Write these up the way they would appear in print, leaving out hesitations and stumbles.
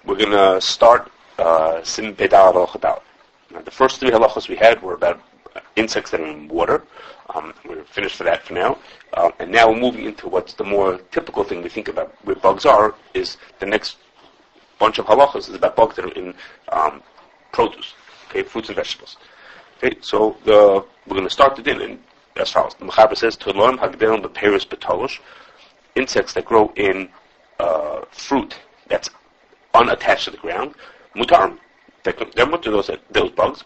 We're going to start Sin Pedal Halachos. The first three halachos we had were about insects that are in water. We're finished for that for now. And now we're moving into what's the more typical thing we think about where bugs are, is the next bunch of halachos is about bugs that are in produce, okay, fruits and vegetables. Okay, so we're going to start the din in as follows. The Mechaber says, Tolom hagdelim beperis betolosh, insects that grow in fruit that's unattached to the ground, mutar. They're mutar those bugs.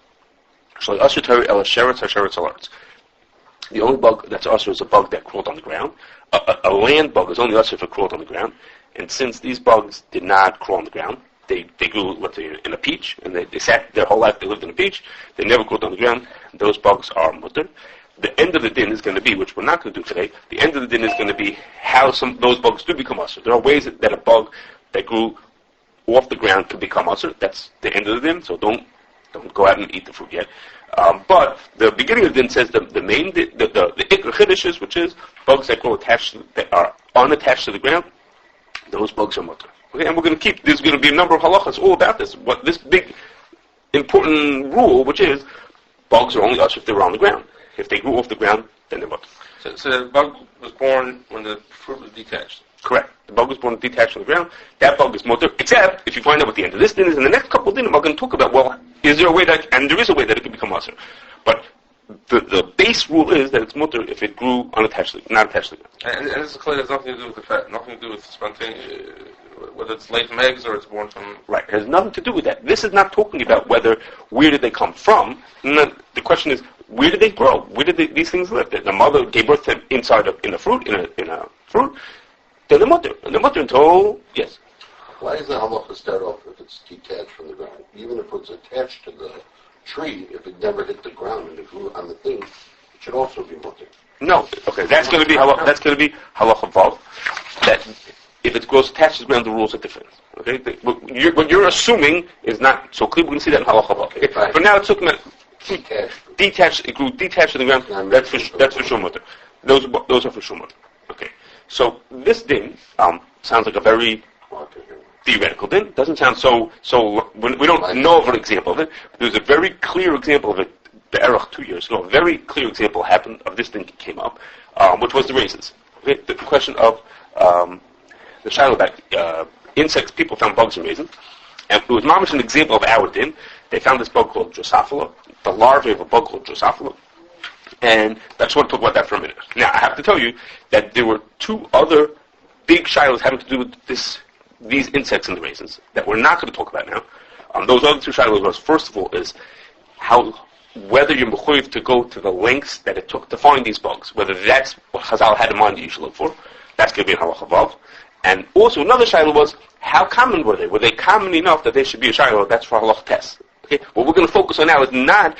The only bug that's usher is a bug that crawled on the ground. A land bug is only usher if it crawled on the ground. And since these bugs did not crawl on the ground, they grew in a peach, and they sat their whole life, they lived in a peach, they never crawled on the ground, those bugs are mutar. The end of the din is going to be, which we're not going to do today, the end of the din is going to be how those bugs do become usher. There are ways that a bug that grew off the ground can become usher. That's the end of the din, so don't go out and eat the fruit yet. But the beginning of the din says the ikr chiddush, which is bugs that grow that are unattached to the ground, those bugs are mutar. Okay, and we're going to keep, there's going to be a number of halachas all about this. What this big important rule, which is bugs are only usher if they were on the ground. If they grew off the ground, then they're mutar. So the bug was born when the fruit was detached. Correct. The bug was born detached from the ground. That bug is mutar, except if you find out what the end of this din is. In the next couple of dinim, we're going to talk about, well, is there a way that, and there is a way that it can become usher. But the base rule is that it's mutar if it grew unattached, not attached to the ground. And this is clear, has nothing to do with the fat, nothing to do with spontaneous, whether it's laid from eggs or it's born from... Right, it has nothing to do with that. This is not talking about where did they come from. The question is, where did they grow? Where did these things live? The mother gave birth to them in a fruit, then they're mutar. And they're mutar until, yes. Why is the halacha start off if it's detached from the ground? Even if it's attached to the tree, if it never hit the ground and it grew on the thing, it should also be mutar. No, okay, that's going to be halacha vav. That if it grows attached to the ground, the rules are different. Okay, what you're assuming is not so clear. We're going to see that in halacha vav. Okay? Right. But now it's talking about detached. It grew detached to the ground. That's for sure mutar. Those are for sure mutar. Okay. So this din sounds like a very theoretical din. Doesn't sound so. We don't know of an example of it. There's a very clear example of it. The Aruch 2 years ago, a very clear example happened of this thing came up, which was the raisins. Okay? The question of the shiloh about insects. People found bugs in raisins, and it was mamish an example of our din. They found this bug called Drosophila, the larvae of a bug called Drosophila. And I just want to talk about that for a minute. Now, I have to tell you that there were two other big shilohs having to do with these insects in the raisins that we're not going to talk about now. Those other two shilohs was, first of all, is whether you're mechuyev to go to the lengths that it took to find these bugs, whether that's what Chazal had in mind that you should look for. That's going to be in halacha vav. And also another shiloh was, how common were they? Were they common enough that they should be a shiloh? That's for halacha test. Okay? What we're going to focus on now is not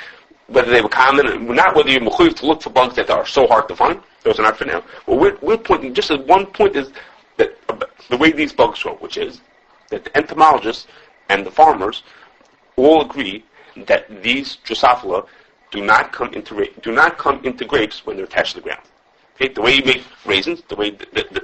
whether they were common, not whether you're mechuyev to look for bugs that are so hard to find. Those are not for now. What we're pointing, just as one point is that the way these bugs grow, which is that the entomologists and the farmers all agree that these Drosophila do not come into grapes when they're attached to the ground. Okay, the way you make raisins, the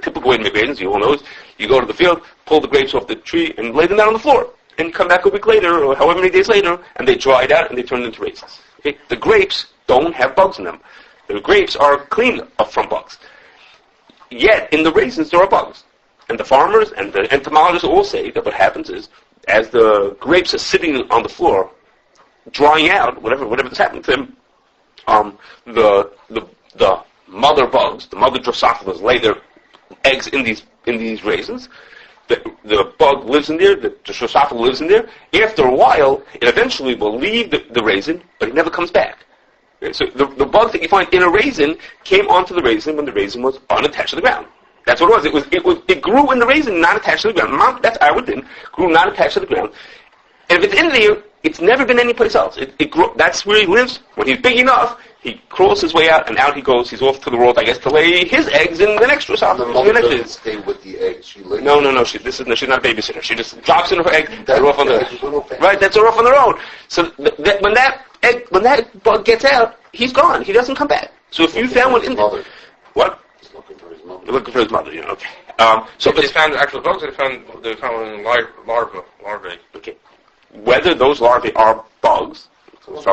typical way to make raisins, you all know, is you go to the field, pull the grapes off the tree, and lay them down on the floor, and come back a week later, or however many days later, and they dry it out, and they turn it into raisins. Okay, the grapes don't have bugs in them. The grapes are clean from bugs. Yet, in the raisins, there are bugs. And the farmers and the entomologists all say that what happens is, as the grapes are sitting on the floor, drying out, whatever that's happening to them, the mother bugs, the mother Drosophilas, lay their eggs in these raisins. The bug lives in there, the Drosophila lives in there. After a while, it eventually will leave the raisin, but it never comes back. Okay, so the bug that you find in a raisin came onto the raisin when the raisin was unattached to the ground. That's what it was. It grew in the raisin, not attached to the ground. That's our din. Grew not attached to the ground. And if it's in there, it's never been anyplace else. That's where he lives. When he's big enough, he crawls his way out, and out he goes. He's off to the world, I guess, to lay his eggs in the next Drosophila. The mother doesn't stay with the eggs. She lays. No. She's not a babysitter. She just drops in her egg. They're off on their own. Right. That's off on their own. So when that bug gets out, he's gone. He doesn't come back. So if you found one in mother. What? He's looking for his mother. You're looking for his mother. Okay. So if they found actual bugs, they found larvae. Okay. Whether those larvae are bugs, but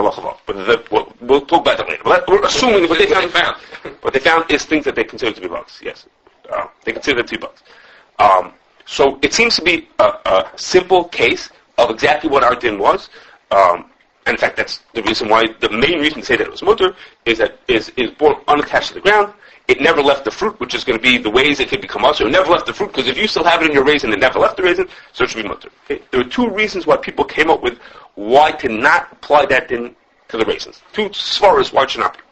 we'll talk about that later. But we're assuming what they found. What they found is things that they consider to be bugs. Yes, they consider them to be bugs. So it seems to be a simple case of exactly what our din was. And in fact, that's the reason why. The main reason to say that it was mutter is that is born unattached to the ground. It never left the fruit, which is going to be the ways it could become usher. It never left the fruit, because if you still have it in your raisin, it never left the raisin, so it should be mutter. Okay? There are two reasons why people came up with why to not apply that din to the raisins. Two svaras why it should not be.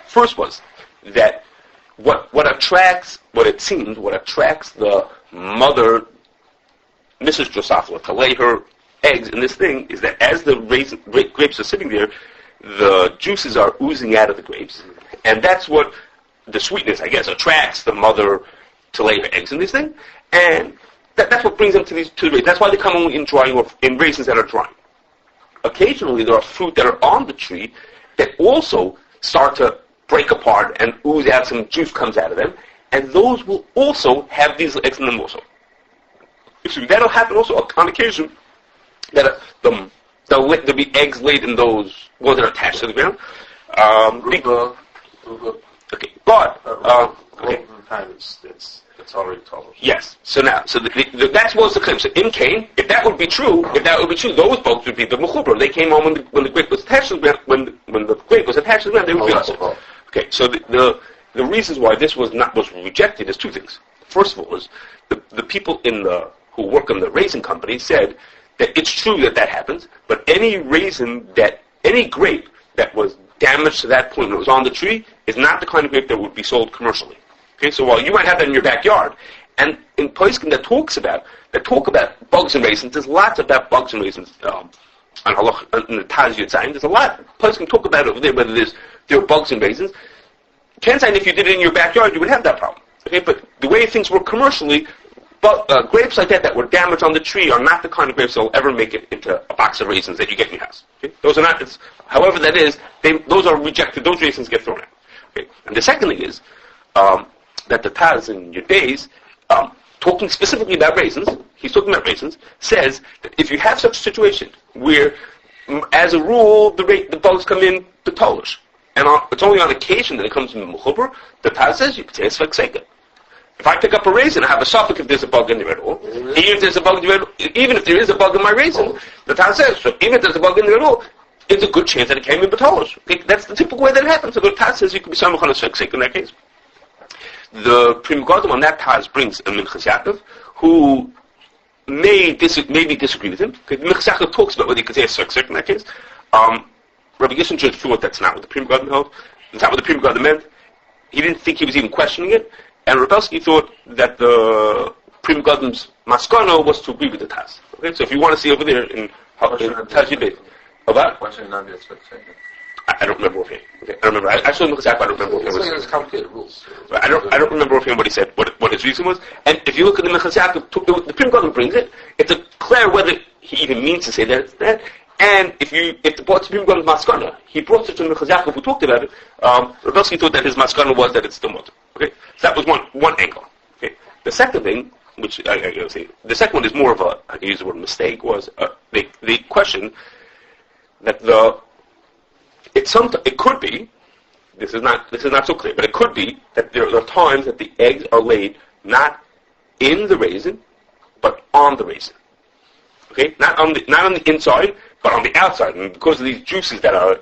First was that what attracts the mother, Mrs. Drosophila, to lay her eggs in this thing is that as the grapes are sitting there, the juices are oozing out of the grapes, and that's what the sweetness, I guess, attracts the mother to lay her eggs in this thing, and that's what brings them to the raisins. That's why they come only in drying or in raisins that are drying. Occasionally, there are fruit that are on the tree that also start to break apart and ooze out, some juice comes out of them, and those will also have these eggs in them also. That'll happen also on occasion, that there'll be eggs laid in those ones that are attached to the ground. Okay, but okay. Time it's already told. Yes. So now, that's what's the claim. So in Cain, if that would be true, those bugs would be the mechuber. They came on when the grape was attached to the ground. When the grape was attached to the ground, they would be also. Okay. So the reasons why this was rejected is two things. First of all, is the people who work in the raisin company said that it's true that happens, but any grape that was damaged to that point when it was on the tree is not the kind of grape that would be sold commercially. Okay, so while you might have that in your backyard, and in Poskim that talk about bugs and raisins, there's lots about bugs and raisins on Halach in the Taz Yud Zayin. There's a lot. Poskim talk about it over there, whether there are bugs and raisins. Can't say if you did it in your backyard, you would have that problem. Okay, but the way things work commercially, grapes like that were damaged on the tree are not the kind of grapes that will ever make it into a box of raisins that you get in your house. Okay? Those are not. However that is, those are rejected. Those raisins get thrown out. Okay? And the second thing is that the Taz in your days, talking specifically about raisins, he's talking about raisins, says that if you have such a situation where, as a rule, the bugs come in to Polish, and it's only on occasion that it comes in the mechuber, the Taz says you can say it's vexeka. If I pick up a raisin, I have a suffix if there's a bug in there at all. Even if there is a bug in my raisin, the Taz says, so even if there's a bug in there at all, it's a good chance that it came in Batolos. Okay? That's the typical way that it happens. So the Taz says you can be samach on a sake in that case. The Pri Megadim on that Taz brings a Minchas Yaakov, who maybe disagree with him. Okay? Minchas Yaakov talks about whether you could say a sake in that case. Rabbi Gishinger thought that's not what the Pri Megadim held. That's not what the Pri Megadim meant. He didn't think he was even questioning it. And Rapelsky thought that the Pri Megadim's maskana was to agree with the Taz. Okay, so if you want to see over there in Taz Yud, about I don't remember offhand. Okay, I don't remember. I saw him because I don't remember offhand. It's complicated rules. I don't remember offhand what he said. What his reason was. And if you look at the Minchas Yaakov, the Pri Megadim brings it. It's clear whether he even means to say that it's that. And if the Pri Megadim's maskana, he brought it to Minchas Yaakov who talked about it. Rapelsky thought that his maskana was that it's still mutter. Okay, so that was one angle. Okay, the second thing, which I say, the second one is more of I can use the word mistake, was the question that it could be, this is not so clear, but it could be that there are times that the eggs are laid not in the raisin, but on the raisin. Okay, not on the inside, but on the outside, and because of these juices that are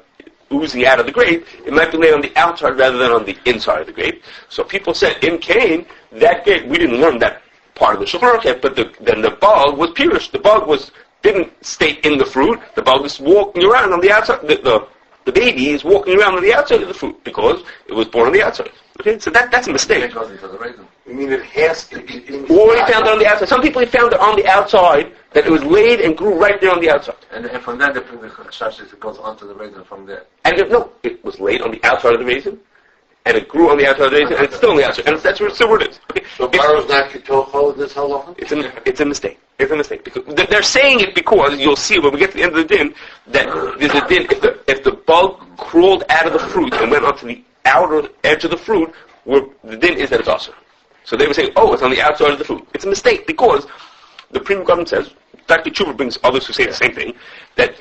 oozing out of the grape, it might be laid on the outside rather than on the inside of the grape. So people said, in Cain, that grape, we didn't learn that part of the Shulchan Aruch, but then the bug was purish. The bug didn't stay in the fruit. The bug was walking around on the outside. The baby is walking around on the outside of the fruit because it was born on the outside. Okay, so that's a mistake. You mean it has to be in the Or he found it on the outside. Some people found it on the outside, that it was laid and grew right there on the outside. And from then, the Kashrus goes onto the raisin from there. And it was laid on the outside of the raisin, and it grew on the outside of the raisin, and it's still on the outside. And that's where it is. Okay? So Baru's not Kitocho this halacha? It's a mistake. It's a mistake. Because they're saying it because you'll see when we get to the end of the din that there's a din if the bug crawled out of the fruit and went onto the outer edge of the fruit, where the din is that it's awesome. So they were saying, oh, it's on the outside of the fruit. It's a mistake because the premium government says, Dr. Chuba brings others who say the same thing, that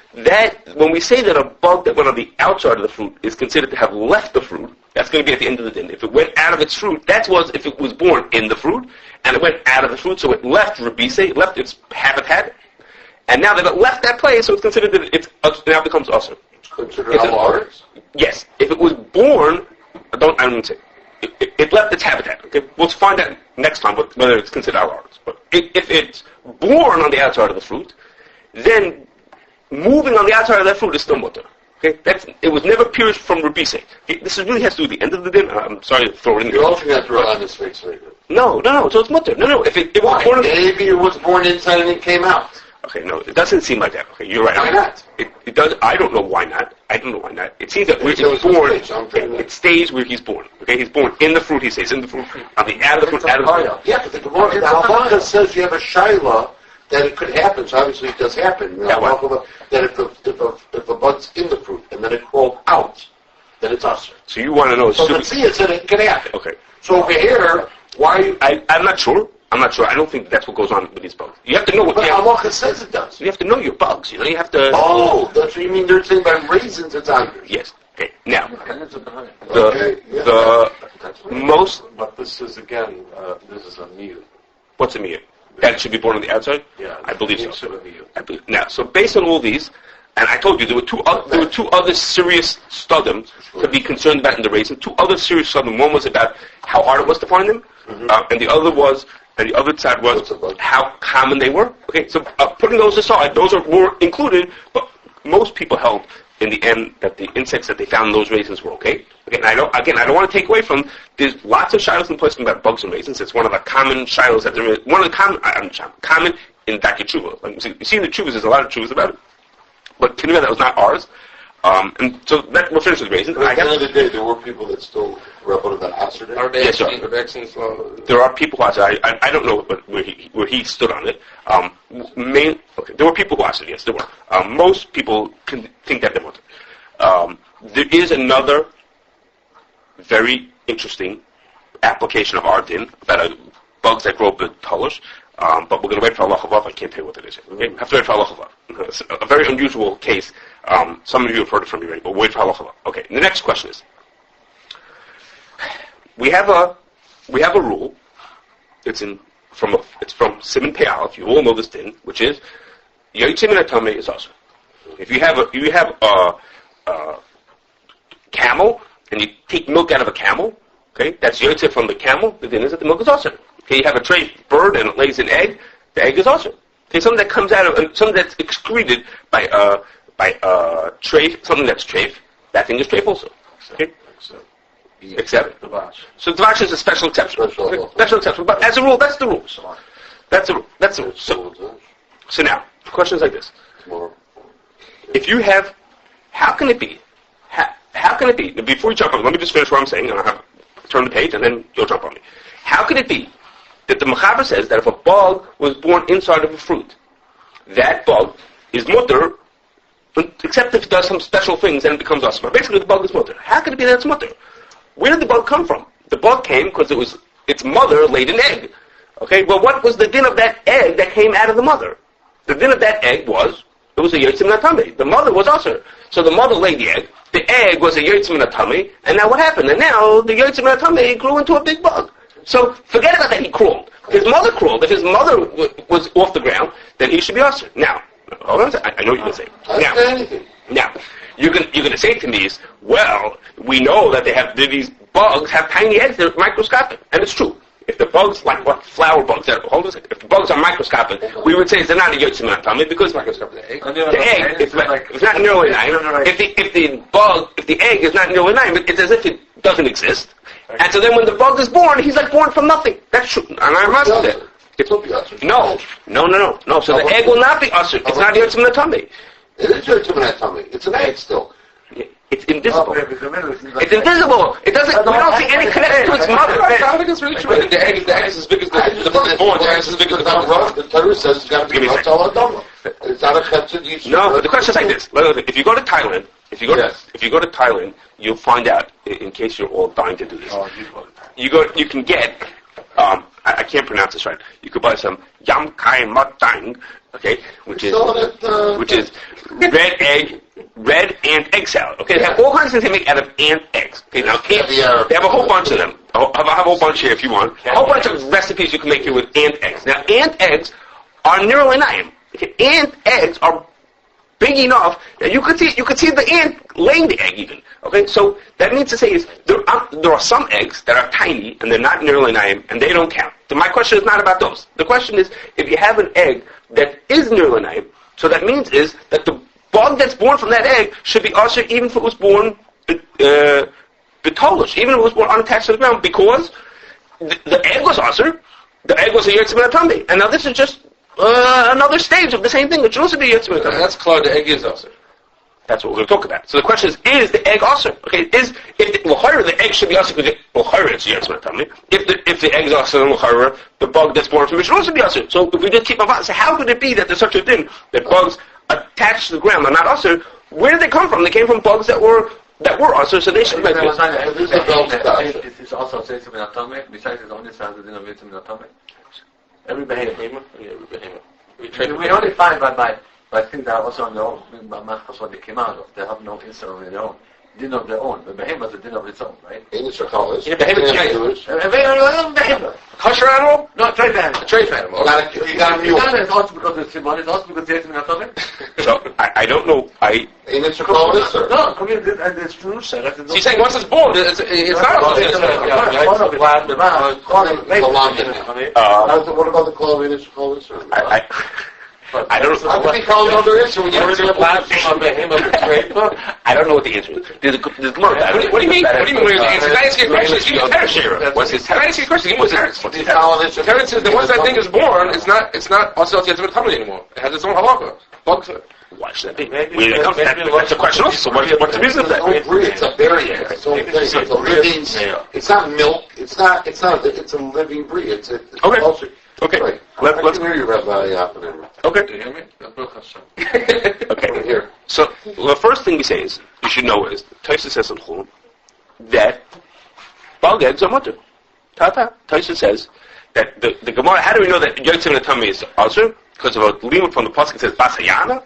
when we say that a bug that went on the outside of the fruit is considered to have left the fruit, that's going to be at the end of the din. If it went out of its fruit, that was if it was born in the fruit, and it went out of the fruit, so it left Rabise, it left its habitat, and now that it left that place, so it's considered that it now becomes usher. It's considered halachos? Yes. If it was born, I don't say, it left its habitat. Okay, we'll find out next time whether it's considered halachos. But if it's born on the outside of the fruit, then moving on the outside of that fruit is still mutter. Okay, it was never pierced from Rabise. This really has to do with the end of the din. I'm sorry to throw it in there. You're also going to throw it on his face later. No. So it's mutter. No. If it was born, maybe it was born inside and it came out. Okay, no, it doesn't seem like that. Okay, you're right. Why not? It does. I don't know why not. It seems that where he's born, it stays where he's born. Okay, he's born in the fruit. He stays in the fruit. On the out of the fruit, out of the fruit. Yeah, but the Halakha says you have a shaila that it could happen. So obviously it does happen. You know, that if a bug's in the fruit and then it crawled out, then it's usher. So you want to know? So let's see, it said it can happen. Okay. So over here, why are you? I'm not sure. I don't think that's what goes on with these bugs. You have to know what. But Halakha says it does. You have to know your bugs. You know, you have to. Oh, that's what you mean. They're saying by raisins it's on. Yes. Okay. Now, most. But this is again. This is a meal. What's a meal? That should be born on the outside. Yeah, I believe so. Now, so based on all these, and I told you there were two other serious studim to be concerned about in the raisin. Two other serious studim. One was about how hard it was to find them, and the other side was how common they were. Okay, so putting those aside, those were included, but most people held in the end that the insects that they found in those raisins were okay. And I don't want to take away from. There's lots of shilos in place about bugs and raisins. It's one of the common shilos that there is. One of the common in Daki Tshuva. Like you see in the Tshuvas, there's a lot of Tshuvas about it. But Kineveh, that was not ours. And so we'll finish with raisins. At the end of the day, there were people that still rebelled about Asher. Yes, sir. There are people who asked it. I don't know where he stood on it. There were people who asked it, yes, there were. Most people can think that they want it. There is another very interesting application of our din about bugs that grow betolish. But we're going to wait for Allah Chavav. I can't tell you what it is. Okay? We have to wait for Allah Chavav. It's a very unusual case. Some of you have heard it from me already, but wait for Allah Chavav. Okay, the next question is, we have a rule. It's from Siman Pei Aleph. You all know this din, which is Yotzei Min HaTamei is also. If you have a camel and you take milk out of a camel, okay, that's Yotzei from the camel. The din is that the milk is also. Okay, you have a tray bird and it lays an egg. The egg is also. Okay, something that comes out of something that's excreted by treif, something that's treif. That thing is treif also. Okay. Except so dvash is a special exception. Special exception. But as a rule, that's the rule. That's the rule. So now, the question is like this: if you have, how can it be? How can it be? Before you jump on me, let me just finish what I'm saying, and I'll turn the page, and then you'll jump on me. How can it be that the Mechaber says that if a bug was born inside of a fruit, that bug is mutter, except if it does some special things and it becomes asma. Basically, the bug is mutter. How can it be that it's mutter? Where did the bug come from? The bug came because its mother laid an egg. Okay, well, what was the din of that egg that came out of the mother? The din of that egg was a Yotzei Min HaTamei. The mother was usher. So the mother laid the egg. The egg was a Yotzei Min HaTamei. And now what happened? And now the Yotzei Min HaTamei grew into a big bug. So forget about that he crawled. His mother crawled. If his mother was off the ground, then he should be usher. Now, hold on a second. I know what you're going to say. Now, you're going to say to me is, well, we know that these bugs have tiny eggs. They're microscopic. And it's true. If the bugs, like what, flower bugs, hold on a second. If the bugs are microscopic, we would say they're not a Yotzei Min HaTamei because the egg, it's not nearly nine. If the egg is not nearly nine, it's as if it doesn't exist. And so then when the bug is born, he's like born from nothing. That's true. And I must say that. No. So the egg will not be usher. It's not Yotzei Min HaTamei. It is Yotzei Min HaTamei. It's an egg still. It's invisible. It's invisible. It doesn't. We don't see any connection to its mother. I think it's really true. The egg is as big as the bug is born. The egg is as big as the bug. The Torah says it's got to be Matal. It's not a chetzid. No, but the question is like this: if you go to Thailand, if you go to Thailand, you'll find out. In case you're all dying to do this, you can get I can't pronounce this right. You could buy some yam kai matang, okay, which is red ant egg salad. Okay, they have all kinds of things they make out of ant eggs. Okay, now they have a whole bunch of them. I have a whole bunch here if you want. A whole bunch of recipes you can make here with ant eggs. Now, ant eggs are nirlanayim. Okay, ant eggs are big enough that you could see the ant laying the egg even. Okay, so that means to say is there are some eggs that are tiny and they're not nirlanayim and they don't count. So my question is not about those. The question is if you have an egg that is nirlanayim, so that means is that the bug that's born from that egg should be usher even if it was born betolish, even if it was born unattached to the ground, because the egg was usher, the egg was a yirtzim and a tummy. And now this is just another stage of the same thing. It should also be yirtzim and a tummy. That's clear, the egg is usher. That's what we're going to talk about. So the question is the egg usher? Okay, the egg should be usher because it's yirtzim and a tummy. If the egg is usher, the bug that's born from it should also be usher. So if we just keep on so how could it be that there's such a thing that bugs attached to the ground are not usher? Where did they come from? They came from bugs that were usher, so they should be usher. This is also yirtzim and a tummy. Besides, it only says the din of yirtzim and a tummy. Every behemoth. Yeah, every behemoth. We only find by things that are also on their own. Malchus what they came out of. They have no instant of their own. Din of their own. The behemoth is a din of its own, right? Behemoth. Kosher animal? No, trade animal. Trade animal. You got a mule. It's also because it's Simon. It's also because it's a tummy. So I don't know. No, come here, and it's true. So you're saying once it's born, it's not what about the call of initial call? I don't know. How can you call another issue when you're in a platform of I don't know what the answer is. There's Gemara. What do you mean? What do you mean? Can I ask you a question? Can I ask you a question? Terence says that once that thing is born, it's not also tummy anymore. It has its own halacha. Why should that be? That's a question. So what's the reason of that? It's a berry. It's a living. It's not milk. It's a living breed. It's culture. Okay. Right. Let's hear you, Rabbi Oppenheimer. Okay. Do you hear me? Okay. Here. So the first thing we say is you should know is Taisa says in Chulun that bug eggs are mutter. Taisa says that the Gemara. How do we know that yirtzim and a tummy is also? Because of a limud from the pasuk says basayana,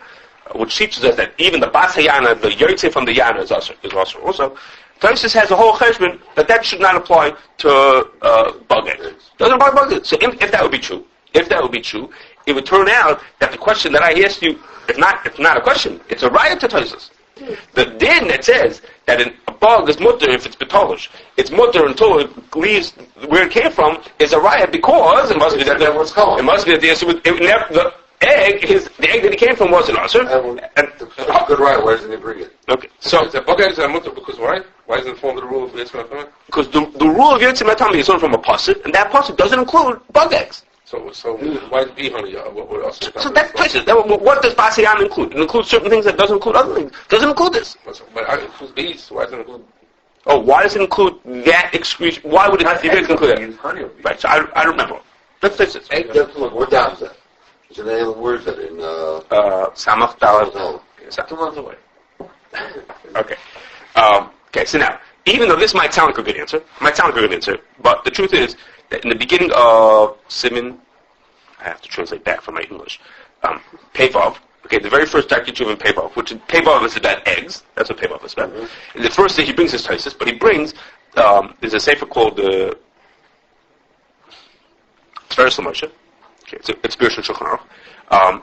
which teaches us that even the basayana, the yirtzim from the yana is also. Taisa has a whole cheshbon that should not apply to bug eggs. Doesn't apply to bug eggs. So if that would be true, it would turn out that the question that I asked you, it's not a question. It's a riot to Taisa. The din that says that a bug is mutter if it's betolish, it's mutter until it leaves where it came from, is a riot because it must be that the egg that it came from wasn't usher. That's a good riot. Why doesn't he bring it? Okay, so the bug eggs are mutter because why? Why isn't it formed the rule of yirtzim and a tummy? Because the rule of yirtzim and a tummy is learned from a pasuk, and that pasuk doesn't include bug eggs. So why is bee honey? What else? So that's places. What does Basayan include? It includes certain things that doesn't include other things. Doesn't include this. But it includes bees. Why doesn't it include? Oh, why does it include that excretion? Why would it include that? Right. So I don't remember. Let's take this. Look, where down is that? Is it any word that in Samach Dalet? 2 months away. Okay. Okay. So now, even though this might sound like a good answer, but the truth is that in the beginning of Siman, I have to translate back from my English. Pevav. Okay, the very first Darkei in Pevav, which Pevav is about eggs. That's what Pevav is about. Mm-hmm. And the first thing he brings his Taisus, but he brings there's a sefer called Teres Moshe. Okay, so it's Birshon Shulchan Aruch.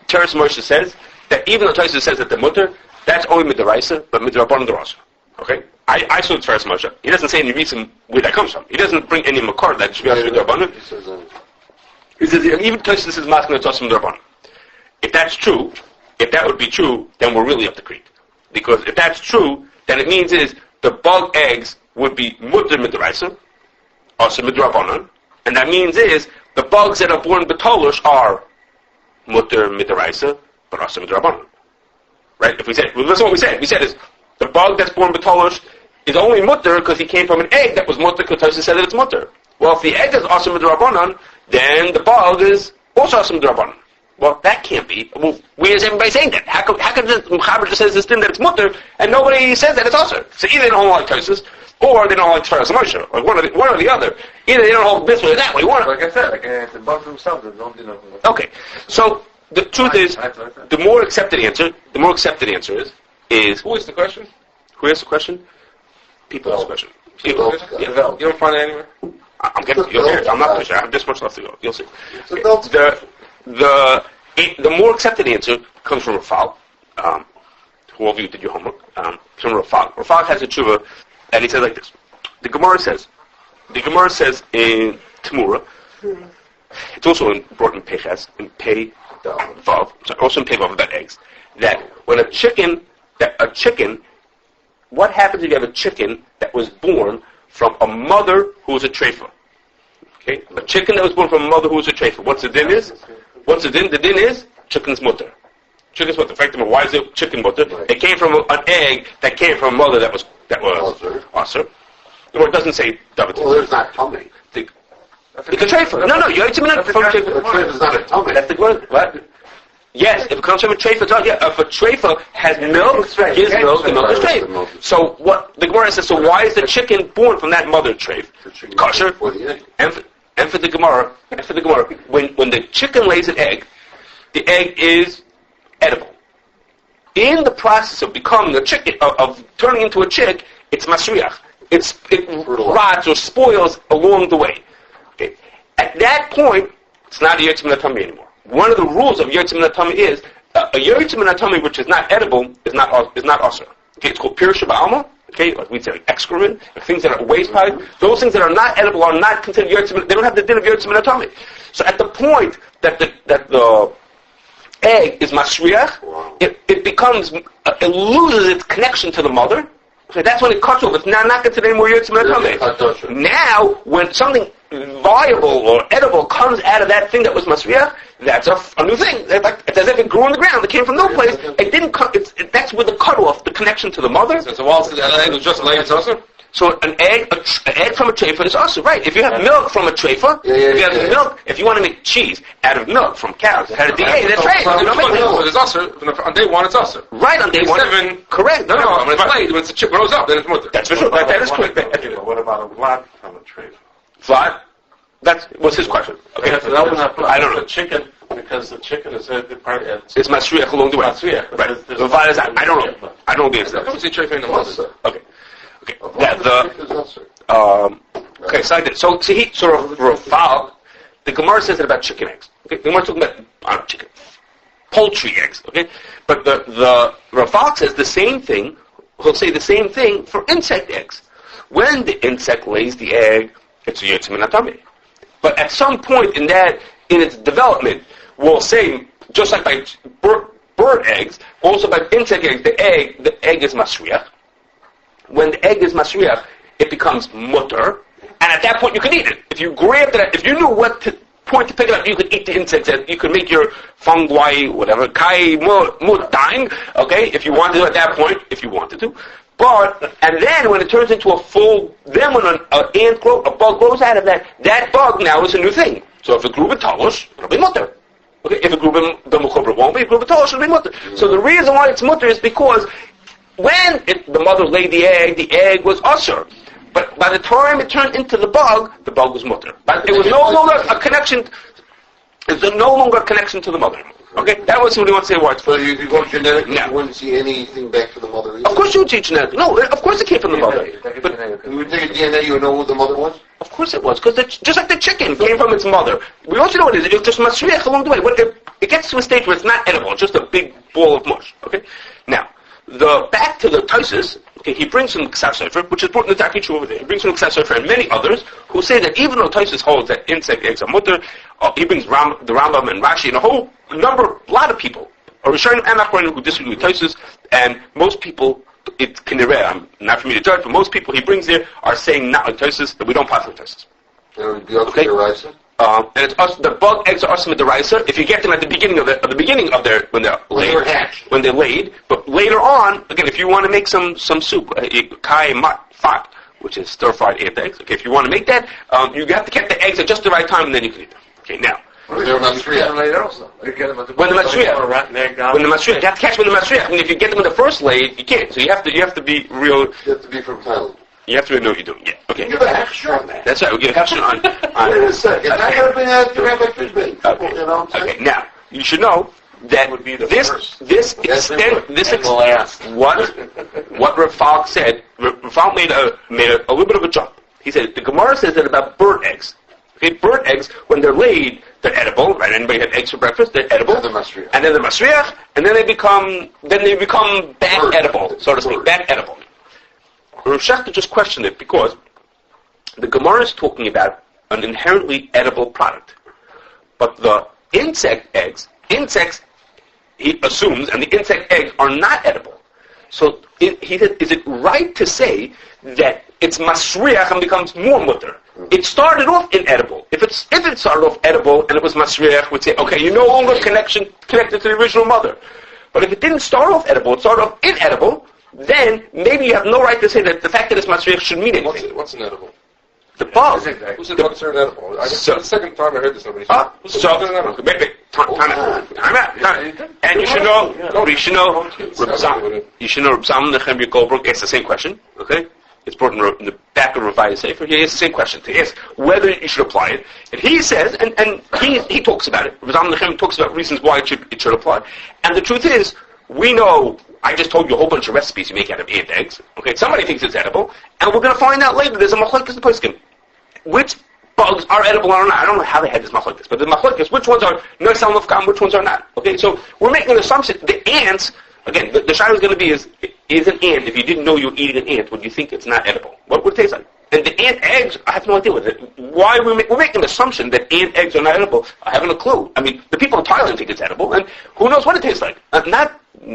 Teres Moshe says that even though Taisus says that the mutter, that's only midaraisa, but midrabanan derasa. Okay, I saw Teres Moshe. He doesn't say any reason where that comes from. He doesn't bring any makar that should be midrabanan. He says even Taisus is masking the tosim midrabanan. If that's true, if that would be true, then we're really up the creek. Because if that's true, then it means is the bug eggs would be mutter midaraisa, also midrabanan, and that means is the bugs that are born betolush are mutter midaraisa, but also midrabanan. Right? If we said, well, listen what we said. We said is the bug that's born betolush is only mutter because he came from an egg that was mutter because Tosis said that it's mutter. Well, if the egg is also midrabanan, then the bug is also midrabanan. Well, that can't be. Well, where is everybody saying that? How come the Mechaber just says this thing that it's mutter, and nobody says that it's also? So either they don't like Tosfos, or they don't like Tfiras Moshe, or one or the other. Either they don't hold this way or that way. Like I said, the both themselves don't do nothing. Okay, so the truth is, the more accepted answer is Who is the question? who asked the question? People ask the question. People. Yeah. You don't find it anywhere? I'm getting. You'll hear it. I'm not pushing. I have this much left to go. You'll see. It's The more accepted answer comes from Rafal. Who of you did your homework? From Rafal. Rafal has a tshuva, and he says like this. The Gemara says in Tamura, it's also brought in Peches, in Pei Vav, also in Pei Vav about eggs, that when a chicken, what happens if you have a chicken that was born from a mother who was a treifa? Okay, a chicken that was born from a mother who was a treifa. What's the din is? What's the din? The din is chicken's mutter. Chicken's mutter. In fact, why is it chicken mutter? It came from an egg that came from a mother that was aser. Or it doesn't say David. Well, there's not tummy. It's a treifa. No, you have to mean from a treifa. A treifa is not a tummy. That's the word. What? Yes, if it comes from a treifa, if a treifa has milk, gives milk, the milk is treif. So what the Gemara says? So why is the chicken born from that mother treif? Kosher. And for the Gemara, when the chicken lays an egg, the egg is edible. In the process of becoming a chicken, of turning into a chick, it's masriach. It rots or spoils along the way. Okay. At that point, it's not a yotze min hatami anymore. One of the rules of yotze min hatami is a yotze min hatami which is not edible is not asur. Okay, it's called pirush ba'alma. Okay, like we'd say like excrement, like things that are waste product. Those things that are not edible are not considered yotze min. They don't have the din of yotze min hatami. So at the point that the egg is masriach, it becomes it loses its connection to the mother. Okay, that's when it cuts off. It's now not considered anymore yotze min hatami. Now, when something viable or edible comes out of that thing that was masriach, that's a new thing. It's as if it grew in the ground. It came from no place. It didn't come. That's with the cutoff, the connection to the mother. So while the egg was just laying, it's also? So an egg from a treifa is also right. If you have milk from a treifa, if you want to make cheese out of milk from cows, out of DA, that's right. It's also on day one. It's also right on day one. Correct. No. When it's laid, when the chick grows up, then it's mutter. That's for sure. That is correct. What about a vlad from a treifa? Vlad? That was his question. Okay. I don't know. Chicken, because the chicken is a part. It's masriach along the way. Masriach. Right. Vlad is. I don't know. I don't know the answer. I don't see treifa in the mother. Okay. Okay, so I did. So he sort of Rafal, the Gemara says it about chicken eggs. Okay, the Gemara talking about chicken, poultry eggs. Okay, but the Rafal says the same thing. He'll say the same thing for insect eggs. When the insect lays the egg, it's a yotze min hatami. But at some point in its development, we'll say just like by bird eggs, also by insect eggs, the egg is masriach. When the egg is masriach, it becomes mutter, and at that point you can eat it. If you grabbed it, if you knew what point to pick it up, you could eat the insects. You could make your fungi, whatever, kai mutang, okay, if you wanted to at that point, if you wanted to. And then when it turns into then when a bug grows out of that bug now is a new thing. So if it grew with talush, it'll be mutter. Okay, if it grew with the mechubra won't be, if it grew with talush, it'll be mutter. So the reason why it's mutter is because when the mother laid the egg was usher. But by the time it turned into the bug was mutter. But it was no longer a connection. It's no longer a connection to the mother. Okay, that was what he wants to say. What? So you go genetically, you wouldn't see anything back to the mother either? Of course you would see genetically. No, of course it came from the mother. But you would take a DNA, you would know who the mother was? Of course it was, because just like the chicken came from its mother. We also know what it is. It's just masriach along the way. It gets to a stage where it's not edible. It's just a big ball of mush. Okay, now. Back to the Tosfos, okay, he brings from Kashrus Sofer, which is brought in the Takichu over there. He brings from Kashrus Sofer and many others who say that even though Tosfos holds that insect eggs are mutter, he brings the Rambam and Rashi and a lot of people, or Rishonim and Achronim who disagree with Tosfos, and most people, it's kinireh, I'm not for me to judge, but most people he brings there are saying not like Tosfos, that we don't pass like Tosfos. Okay. And it's the bug eggs are awesome at the raisa if you get them at the beginning of their when they're laid. But later on, again, if you want to make some soup, kai mat fat, which is stir fried ant eggs. Okay, if you want to make that, you have to get the eggs at just the right time, and then you can eat them. Okay, now They're Masriach. later also. When the Masriach, you have to catch when the Masriach. I mean, if you get them in the first lay, you can't. So you have to be real. You have to be from Thailand. You have to know what you're doing. Yeah. Okay. Give a extra on that. That's right. We give a extra on. Wait a second. I gotta bring out to Rabbi Fishman. Okay. You know what I'm saying? Okay. Now you should know that would be the this first. What Rav Falk said. Rav Falk made a little bit of a jump. He said the Gemara says that about bird eggs. Okay, bird eggs when they're laid, they're edible. Right? Anybody have eggs for breakfast? They're edible. And then the masriach, and then they become bad bird. edible, so to speak, Bird. bad edible. Rav Shechter just questioned it because the Gemara is talking about an inherently edible product, but the insects he assumes, and the insect eggs are not edible. So he said, is it right to say that it's masriach and becomes more mutter? It started off inedible. If it started off edible and it was masriach, we'd say, okay, you're no longer connected to the original mother. But if it didn't start off edible, it started off inedible, then maybe you have no right to say that the fact that it's masriach should mean anything. What's inedible? The bug. Who said bugs are inedible? It's the second time I heard this. Nobody said. Time out. And you should know, Reb Zalman Nechemia Goldberg asks the same question, okay? It's brought in the back of Ravaya Sefer. He asks the same question. He asks whether you should apply it. And he says, and he talks about it. Reb Zalman Nechemia talks about reasons why it should apply. And the truth is, we know, I just told you a whole bunch of recipes you make out of ant eggs. Okay, somebody thinks it's edible, and we're going to find out later. There's a machlokes in poskim. Which bugs are edible or not? I don't know how they had this machlokes, but the machlokes, which ones are noisal mufkam, which ones are not? Okay, so we're making an assumption. The ants, again, the shayla is going to be is an ant. If you didn't know you were eating an ant, would you think it's not edible? What would it taste like? And the ant eggs, I have no idea with it. Why we're making an assumption that ant eggs are not edible? I haven't a clue. I mean, the people in Thailand think it's edible, and who knows what it tastes like?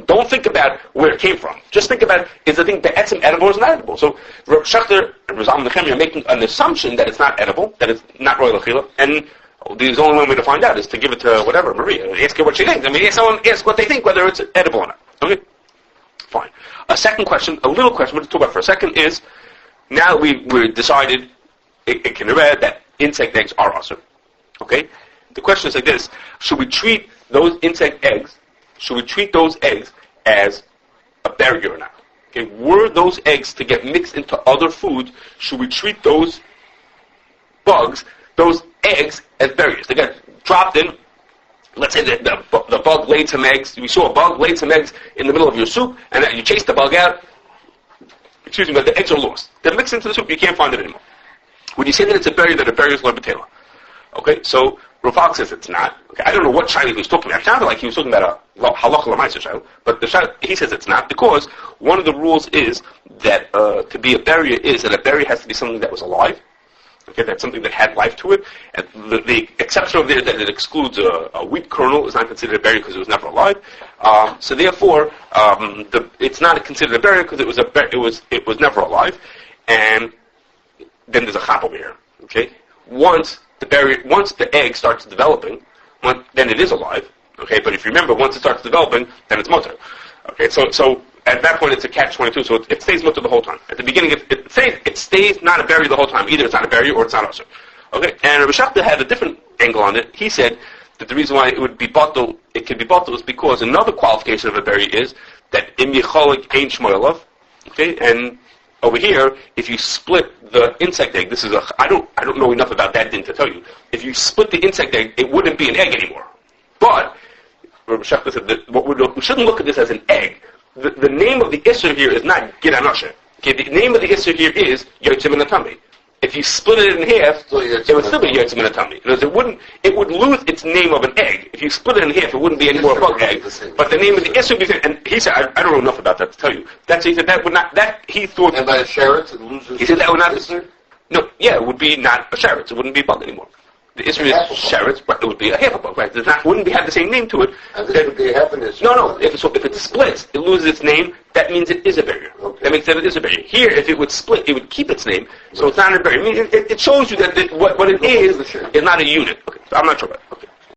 Don't think about where it came from. Just think about, is the thing be'etzim edible or is not edible? So Rav Shechter and Rav Zalman Nechemia are making an assumption that it's not edible, that it's not royal achila, and the only one way to find out is to give it to whatever, Maria. Ask her what she thinks. I mean, someone ask what they think, whether it's edible or not. Okay? Fine. A second question, a little question we're going to talk about for a second is, now we've decided, it can be read that insect eggs are awesome. Okay? The question is like this, should we treat those insect eggs, as a barrier or not? Okay, were those eggs to get mixed into other food, should we treat those eggs as barriers? They get dropped in, let's say that the bug laid some eggs, you saw a bug laid some eggs in the middle of your soup, and then you chase the bug out, but the eggs are lost. They're mixed into the soup, you can't find it anymore. Would you say that it's a barrier, that a barrier is lebatela? Okay, so Rav Falk says it's not. Okay, I don't know what shayla he was talking about. It sounded like he was talking about a halacha l'maisa shayla, but he says it's not, because one of the rules is that to be a barrier is that a barrier has to be something that was alive. Okay, that's something that had life to it. And the exception of there is that it excludes a wheat kernel is not considered a barrier because it was never alive. So therefore, it's not considered a barrier because it was never alive. And then there's a chap over here. Okay, once the egg starts developing, then it is alive. Okay, but if you remember, once it starts developing, then it's mutter. Okay, so at that point it's a catch-22, so it stays mutter the whole time. At the beginning, it stays not a barrier the whole time. Either it's not a barrier or it's not usher. Okay, and Rav Shechter had a different angle on it. He said that the reason why it could be bottled is because another qualification of a barrier is that im yicholik ein shmoyelav. Okay, and over here, if you split the insect egg, I don't know enough about that thing to tell you. If you split the insect egg, it wouldn't be an egg anymore. But Rav Shechter said that we shouldn't look at this as an egg. The name of the Isser here is not Giranasha. Okay, the name of the Isser here is Yotzim Minatami. If you split it in half, it would still be Yotzim Minatami. It would lose its name of an egg. If you split it in half, it wouldn't be any more a bug egg. But the name of the Isser would be, and he said, I don't know enough about that to tell you. He said that would not, he thought... And by a sheretz, it loses... He said that would not... No, yeah, it would be not a sheretz. It wouldn't be a bug anymore. The Isser is sheretz, but it would be a half a bug, right? It wouldn't have the same name to it. And this would be a half an Isser. No. If it splits, it loses its name. That means it is a barrier. Okay. That means that it is a barrier. Here, if it would split, it would keep its name, so it's not a barrier. I mean, it shows you that what it is not a unit. Okay, so I'm not sure about it.